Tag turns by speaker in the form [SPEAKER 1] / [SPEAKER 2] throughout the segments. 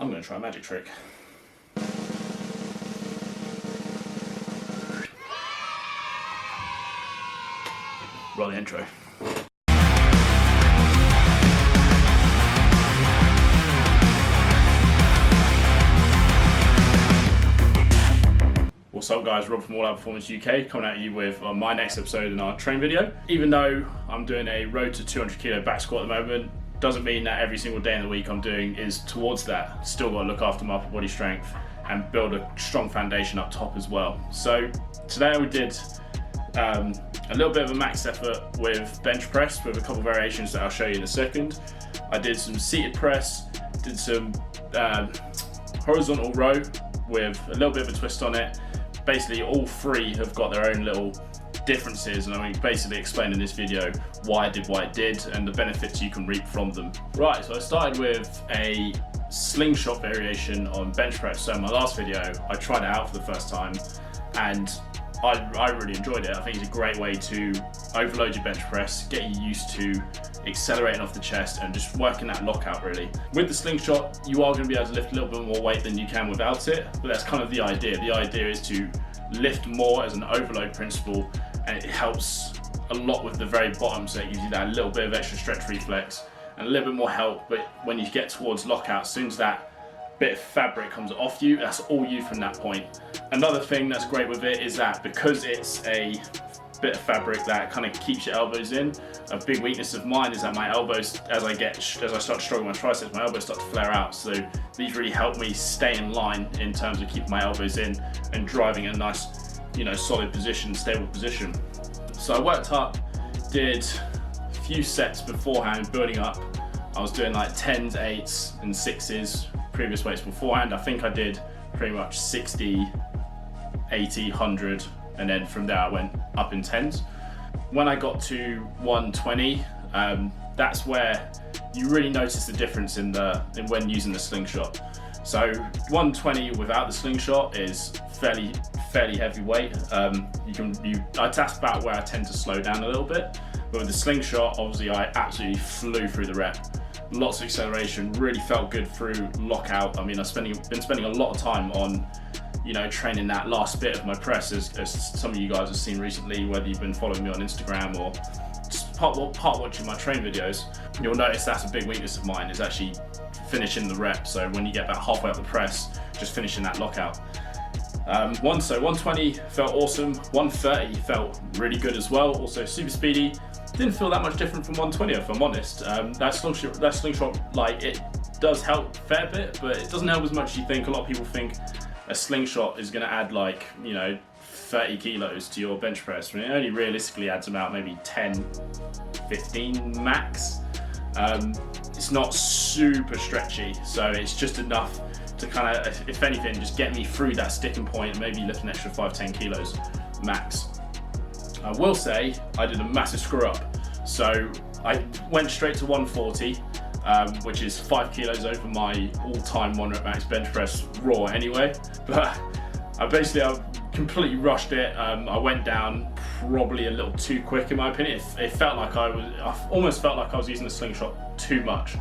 [SPEAKER 1] I'm going to try a magic trick. Roll the intro. What's up guys, Rob from All Out Performance UK coming at you with my next episode in our train video. Even though I'm doing a road to 200 kilo back squat at the moment, doesn't mean that every single day in the week I'm doing is towards that. Still got to look after my upper body strength and build a strong foundation up top as well. So today we did a little bit of a max effort with bench press with a couple of variations that I'll show you in a second. I did some seated press, did some horizontal row with a little bit of a twist on it. Basically all three have got their own little differences, and I'm basically explain in this video why I did what I did and the benefits you can reap from them. Right, so I started with a slingshot variation on bench press. So in my last video, I tried it out for the first time and I really enjoyed it. I think it's a great way to overload your bench press, get you used to accelerating off the chest and just working that lockout really. With the slingshot, you are going to be able to lift a little bit more weight than you can without it, but that's kind of the idea. The idea is to lift more as an overload principle, and it helps a lot with the very bottom, so it gives you that little bit of extra stretch reflex and a little bit more help. But when you get towards lockout, as soon as that bit of fabric comes off you, that's all you from that point. Another thing that's great with it is that because it's a bit of fabric that kind of keeps your elbows in, a big weakness of mine is that my elbows, as I start struggling my triceps, my elbows start to flare out. So these really help me stay in line in terms of keeping my elbows in and driving a nice, solid position, stable position. So I worked up, did a few sets beforehand, building up. I was doing like 10s, 8s and 6s, previous weights beforehand. I think I did pretty much 60, 80, 100, and then from there I went up in 10s. When I got to 120, that's where you really notice the difference in when using the slingshot. So 120 without the slingshot is fairly heavy weight. That's about where I tend to slow down a little bit. But with the slingshot, obviously I absolutely flew through the rep. Lots of acceleration, really felt good through lockout. I mean, I've been spending a lot of time on training that last bit of my press, as some of you guys have seen recently, whether you've been following me on Instagram or just part watching my train videos. You'll notice that's a big weakness of mine, is actually finishing the rep. So when you get about halfway up the press, just finishing that lockout. So 120 felt awesome, 130 felt really good as well, also super speedy. Didn't feel that much different from 120 if I'm honest. That slingshot, like, it does help a fair bit, but it doesn't help as much as you think. A lot of people think a slingshot is going to add like 30 kilos to your bench press, when it only realistically adds about maybe 10, 15 max. It's not super stretchy, so it's just enough to kind of, if anything, just get me through that sticking point and maybe lift an extra 5-10 kilos max. I will say I did a massive screw up. So I went straight to 140, which is 5 kilos over my all-time 1 rep max bench press raw anyway. But I completely rushed it. I went down probably a little too quick in my opinion. It felt like I almost felt like I was using the slingshot too much.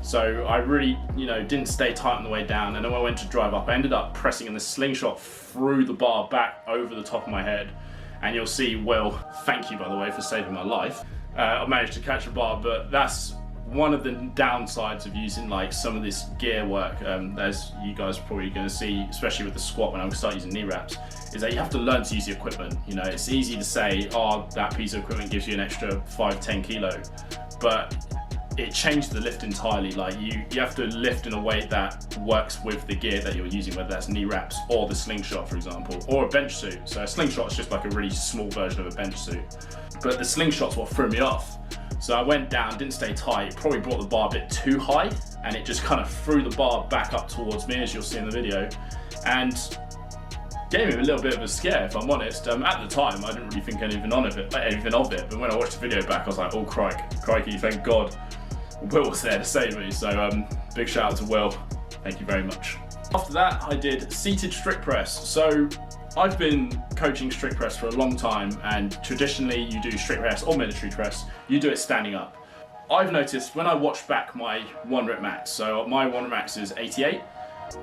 [SPEAKER 1] So I really, didn't stay tight on the way down. And then when I went to drive up, I ended up pressing in the slingshot through the bar back over the top of my head. And you'll see, well, thank you by the way for saving my life. I managed to catch a bar, but that's one of the downsides of using like some of this gear work, as you guys are probably going to see, especially with the squat when I start using knee wraps, is that you have to learn to use the equipment. It's easy to say, oh, that piece of equipment gives you an extra 5-10 kilo, but it changed the lift entirely. Like you have to lift in a way that works with the gear that you're using, whether that's knee wraps or the slingshot, for example, or a bench suit. So a slingshot is just like a really small version of a bench suit, but the slingshot's what threw me off. So I went down, didn't stay tight, probably brought the bar a bit too high, and it just kind of threw the bar back up towards me, as you'll see in the video, and gave me a little bit of a scare, if I'm honest. At the time, I didn't really think anything of it, but when I watched the video back, I was like, oh crikey, thank God Will was there to save me. So big shout out to Will, thank you very much. After that, I did seated strict press. So I've been coaching strict press for a long time, and traditionally you do strict press or military press, you do it standing up. I've noticed when I watch back my 1 rep max, so my 1 rep max is 88,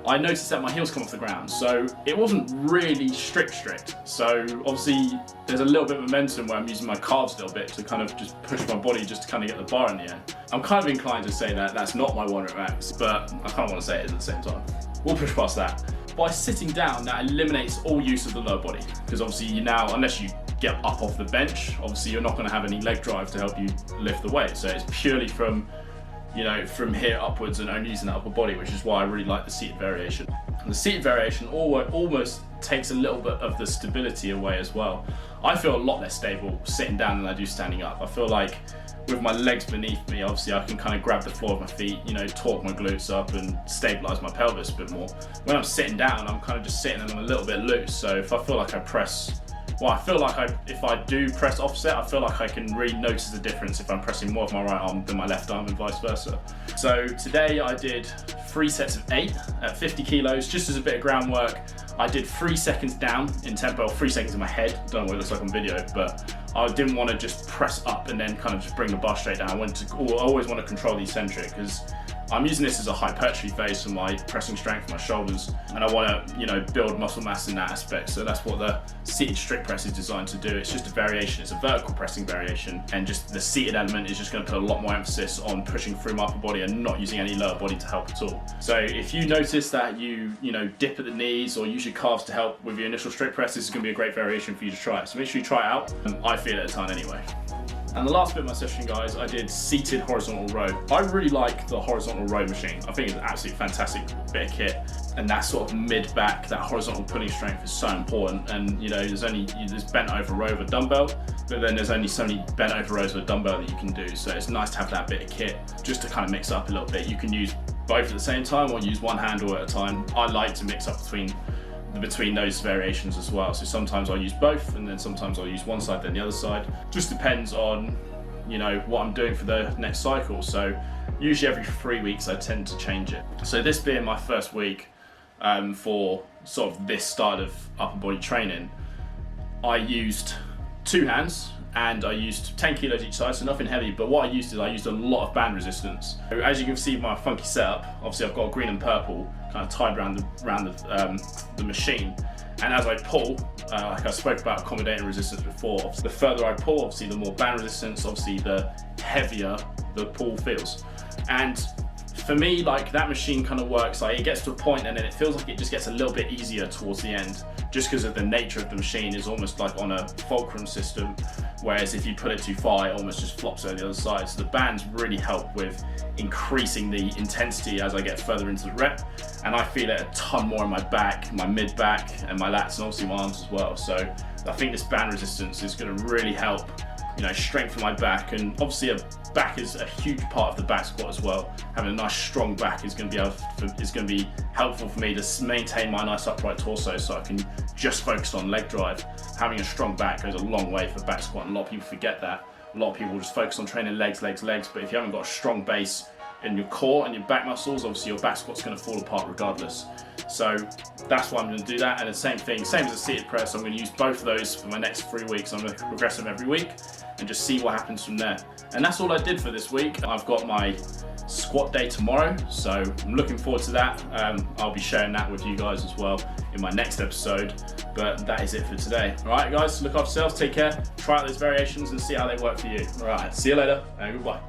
[SPEAKER 1] I noticed that my heels come off the ground, so it wasn't really strict. So obviously there's a little bit of momentum where I'm using my calves a little bit to kind of just push my body just to kind of get the bar in the end. I'm kind of inclined to say that that's not my 1 rep max, but I kind of want to say it at the same time. We'll push past that. By sitting down, that eliminates all use of the lower body, because obviously you now, unless you get up off the bench, obviously you're not going to have any leg drive to help you lift the weight. So it's purely from, you know, from here upwards and only using the upper body, which is why I really like the seated variation. And the seated variation almost takes a little bit of the stability away as well. I feel a lot less stable sitting down than I do standing up. I feel like with my legs beneath me, obviously I can kind of grab the floor with my feet, you know, torque my glutes up and stabilize my pelvis a bit more. When I'm sitting down, I'm kind of just sitting and I'm a little bit loose. So if I feel like I press, well, I feel like if I do press offset, I feel like I can really notice the difference if I'm pressing more of my right arm than my left arm and vice versa. So today I did 3 sets of 8 at 50 kilos, just as a bit of groundwork. I did 3 seconds down in tempo, 3 seconds in my head. I don't know what it looks like on video, but I didn't want to just press up and then kind of just bring the bar straight down. I always want to control the eccentric, because I'm using this as a hypertrophy phase for my pressing strength for my shoulders, and I want to, you know, build muscle mass in that aspect. So that's what the seated strict press is designed to do. It's just a variation. It's a vertical pressing variation, and just the seated element is just going to put a lot more emphasis on pushing through my upper body and not using any lower body to help at all. So if you notice that you know, dip at the knees or use your calves to help with your initial strict press, this is going to be a great variation for you to try it. So make sure you try it out. I feel it a ton anyway. And the last bit of my session, guys, I did seated horizontal row. I really like the horizontal row machine. I think it's an absolutely fantastic bit of kit. And that sort of mid-back, that horizontal pulling strength is so important. And you know, there's bent over row of a dumbbell, but then there's only so many bent over rows of a dumbbell that you can do. So it's nice to have that bit of kit just to kind of mix up a little bit. You can use both at the same time or use one handle at a time. I like to mix up between those variations as well. So sometimes I'll use both, and then sometimes I'll use one side then the other side. Just depends on, you know, what I'm doing for the next cycle. So usually every 3 weeks I tend to change it. So this being my first week for sort of this start of upper body training, I used 2 hands and I used 10 kilos each side, so nothing heavy, but what I used is I used a lot of band resistance. So as you can see my funky setup, obviously I've got green and purple kind of tied around the machine, and as I pull, like I spoke about accommodating resistance before, the further I pull, obviously the more band resistance, obviously the heavier the pull feels. And for me, like, that machine kind of works, like it gets to a point and then it feels like it just gets a little bit easier towards the end, just because of the nature of the machine is almost like on a fulcrum system, whereas if you put it too far, it almost just flops over the other side. So the bands really help with increasing the intensity as I get further into the rep, and I feel it a ton more in my back, my mid-back, and my lats, and obviously my arms as well. So I think this band resistance is going to really help, you know, strengthen my back. And obviously a back is a huge part of the back squat as well. Having a nice strong back is going to be helpful for me to maintain my nice upright torso, so I can just focus on leg drive. Having a strong back goes a long way for back squat, and a lot of people forget that. A lot of people just focus on training legs, but if you haven't got a strong base in your core and your back muscles, obviously your back squat's going to fall apart regardless. So that's why I'm going to do that. And the same thing, same as the seated press, I'm going to use both of those for my next 3 weeks. I'm going to progress them every week and just see what happens from there. And that's all I did for this week. I've got my squat day tomorrow, so I'm looking forward to that. I'll be sharing that with you guys as well in my next episode, but that is it for today. All right, guys, look after yourselves, take care, try out those variations and see how they work for you. All right, see you later and goodbye.